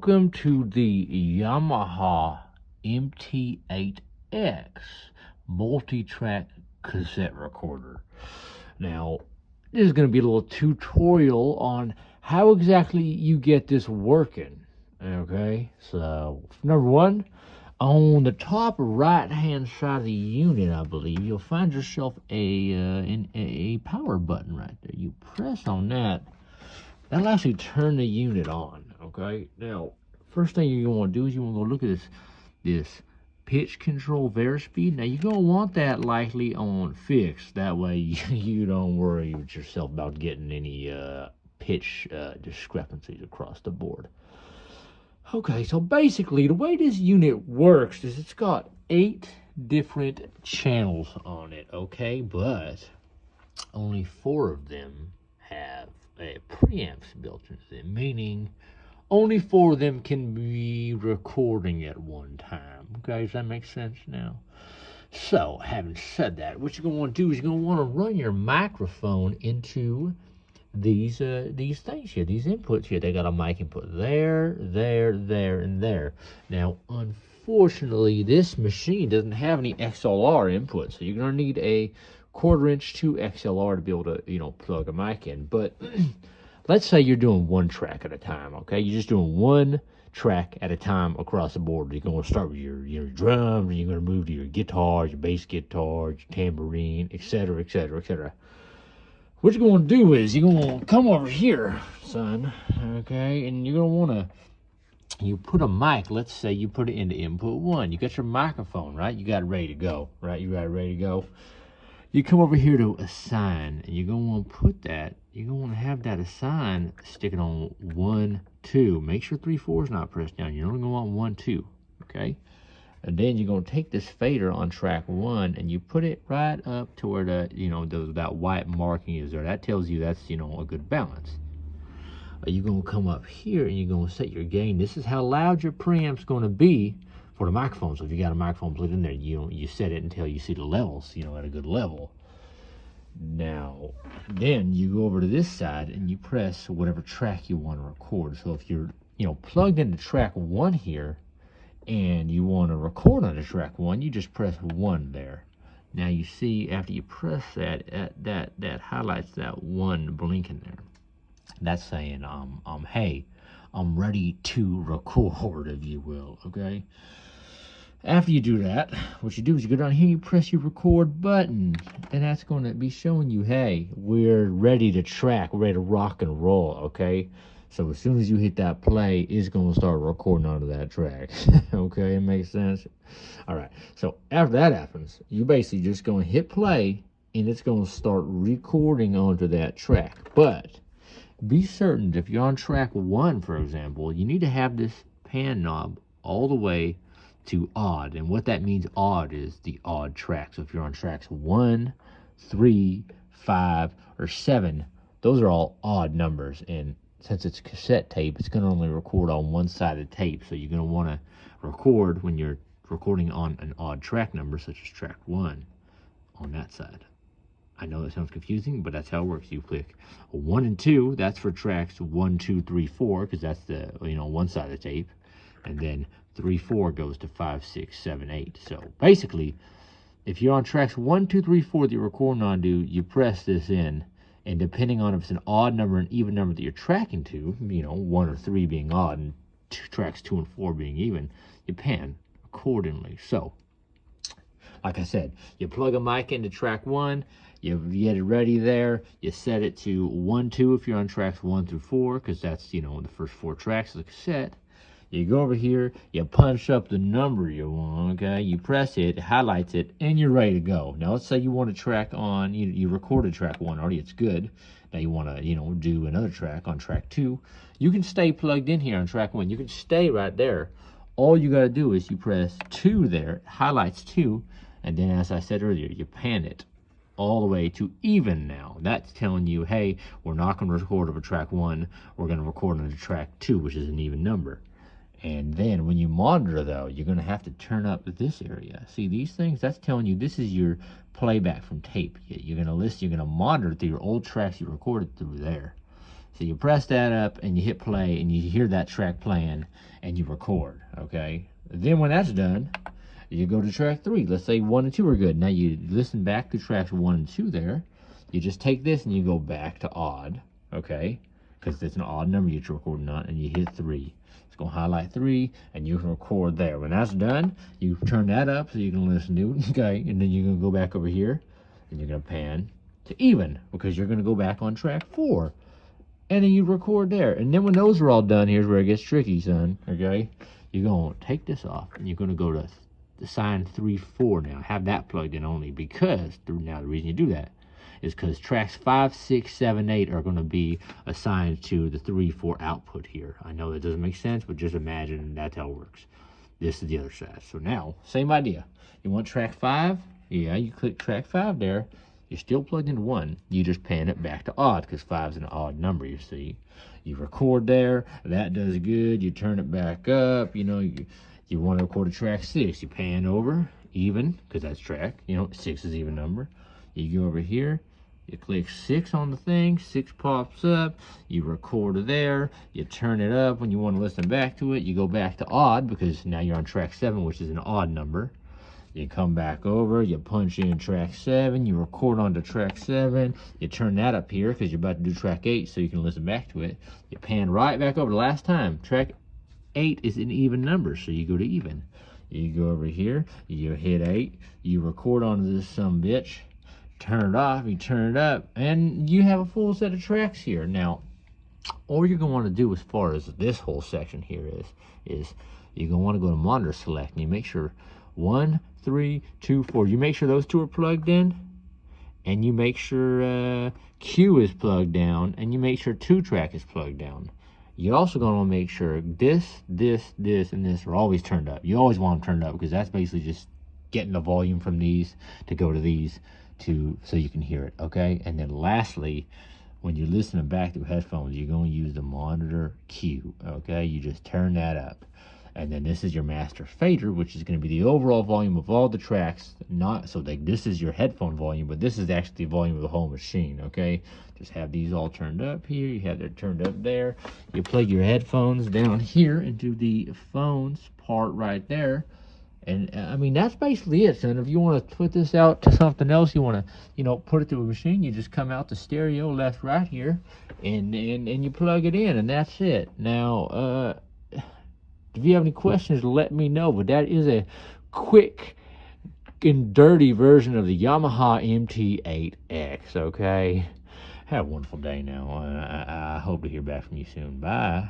Welcome to the Yamaha MT8X multi-track cassette recorder. Now, this is going to be a little tutorial on how exactly you get this working. Okay, so number one, on the top right hand side of the unit, I believe you'll find yourself a power button right there. You press on that. That'll actually turn the unit on. Okay, now first thing you're going to do is you want to go look at this pitch control varispeed. Now you're going to want that likely on fixed. That way you don't worry with yourself about getting any pitch discrepancies across the board. Okay, so basically the way this unit works is it's got 8 different channels on it, okay, but only 4 of them have preamps built into them, meaning only 4 of them can be recording at one time. Okay, does that make sense now? So, having said that, what you're going to want to do is you're going to want to run your microphone into these things here, these inputs here. They got a mic input there, there, and there. Now, unfortunately, this machine doesn't have any XLR input, so you're going to need a 1/4 inch to XLR to be able to, plug a mic in. But let's say you're doing 1 track at a time, okay? You're just doing 1 track at a time across the board. You're going to start with your drums, and you're going to move to your guitars, your bass guitars, your tambourine, etc., etc., etc. What you're going to do is you're going to come over here, son, okay? And you're going to want to, you put a mic, let's say you put it into input 1. You got your microphone, right? You got it ready to go, right? You got it ready to go. You come over here to assign, and you're going to want to put that, you're going to want to have that assign sticking on 1, 2. Make sure 3, 4 is not pressed down. You're only going to want 1, 2, okay? And then you're going to take this fader on track 1, and you put it right up to where that white marking is there. That tells you that's, a good balance. You're going to come up here, and you're going to set your gain. This is how loud your preamp's going to be for the microphone. So if you got a microphone plugged in there, you set it until you see the levels, at a good level. Now, then you go over to this side and you press whatever track you want to record. So if you're, plugged into track 1 here and you want to record on the track 1, you just press 1 there. Now you see after you press that highlights that 1 blinking there. That's saying, hey, I'm ready to record, if you will, okay? After you do that, what you do is you go down here, you press your record button, and that's going to be showing you, hey, we're ready to track, we're ready to rock and roll, okay? So as soon as you hit that play, it's going to start recording onto that track, okay? It makes sense? All right, so after that happens, you're basically just going to hit play, and it's going to start recording onto that track. But be certain, if you're on track 1, for example, you need to have this pan knob all the way to odd. And what that means, odd, is the odd track. So if you're on tracks 1, 3, 5, or 7, those are all odd numbers. And since it's cassette tape, it's going to only record on one side of the tape. So you're going to want to record when you're recording on an odd track number, such as track 1, on that side. I know that sounds confusing, but that's how it works. You click 1 and 2, that's for tracks 1, 2, 3, 4, because that's the, one side of the tape. And then 3, 4 goes to 5, 6, 7, 8. So basically, if you're on tracks 1, 2, 3, 4 that you're recording on, you press this in, and depending on if it's an odd number or an even number that you're tracking to, 1 or 3 being odd and tracks 2 and 4 being even, you pan accordingly. So, like I said, you plug a mic into track 1, you get it ready there, you set it to 1, 2 if you're on tracks 1 through 4, because that's, the first 4 tracks of the cassette. You go over here, you punch up the number you want, okay? You press it, highlights it, and you're ready to go. Now, let's say you want to track on, you recorded track 1 already, it's good. Now you want to, do another track on track 2. You can stay plugged in here on track 1. You can stay right there. All you got to do is you press 2 there, highlights 2, and then as I said earlier, you pan it all the way to even now. That's telling you, hey, we're not going to record over track 1. We're going to record on track 2, which is an even number. And then when you monitor, though, you're going to have to turn up this area. See, these things, that's telling you this is your playback from tape. You're going to listen, you're going to monitor through your old tracks you recorded through there. So you press that up and you hit play and you hear that track playing and you record, okay? Then when that's done, you go to track 3. Let's say 1 and 2 are good. Now you listen back to tracks 1 and 2 there. You just take this and you go back to odd, okay? Because it's an odd number you're recording on, and you hit 3. It's going to highlight 3, and you can record there. When that's done, you turn that up so you can listen to it, okay? And then you're going to go back over here, and you're going to pan to even, because you're going to go back on track 4. And then you record there. And then when those are all done, here's where it gets tricky, son, okay? You're going to take this off, and you're going to go to assign 3, 4 now. Have that plugged in only, because, now the reason you do that is because tracks 5, 6, 7, 8 are going to be assigned to the 3, 4 output here. I know that doesn't make sense, but just imagine that's how it works. This is the other side. So now, same idea. You want track 5? Yeah, you click track 5 there. You're still plugged into 1. You just pan it back to odd, because 5 is an odd number, you see. You record there. That does good. You turn it back up. You know, you want to record a track 6. You pan over, even, because that's track. You know, 6 is even number. You go over here. You click 6 on the thing, 6 pops up, you record there, you turn it up. When you want to listen back to it, you go back to odd, because now you're on track 7, which is an odd number. You come back over, you punch in track 7, you record onto track 7, you turn that up here, because you're about to do track 8, so you can listen back to it. You pan right back over the last time. Track 8 is an even number, so you go to even. You go over here, you hit 8, you record onto this sumbitch, turn it off, you turn it up, and you have a full set of tracks here. Now, all you're going to want to do as far as this whole section here is you're going to want to go to monitor select, and you make sure 1, 3, 2, 4. You make sure those 2 are plugged in, and you make sure Q is plugged down, and you make sure 2 track is plugged down. You're also going to want to make sure this, and this are always turned up. You always want them turned up, because that's basically just getting the volume from these to go to these, so you can hear it, okay? And then lastly, when you're listening back through headphones, you're going to use the monitor Q, okay? You just turn that up. And then this is your master fader, which is going to be the overall volume of all the tracks. This is your headphone volume, but this is actually the volume of the whole machine, okay? Just have these all turned up here. You have that turned up there. You plug your headphones down here into the phones part right there. And I mean, that's basically it, son. If you want to put this out to something else, you want to, put it through a machine, you just come out the stereo left, right here, and you plug it in, and that's it. Now, if you have any questions, let me know. But that is a quick and dirty version of the Yamaha MT8X, okay? Have a wonderful day now. I hope to hear back from you soon. Bye.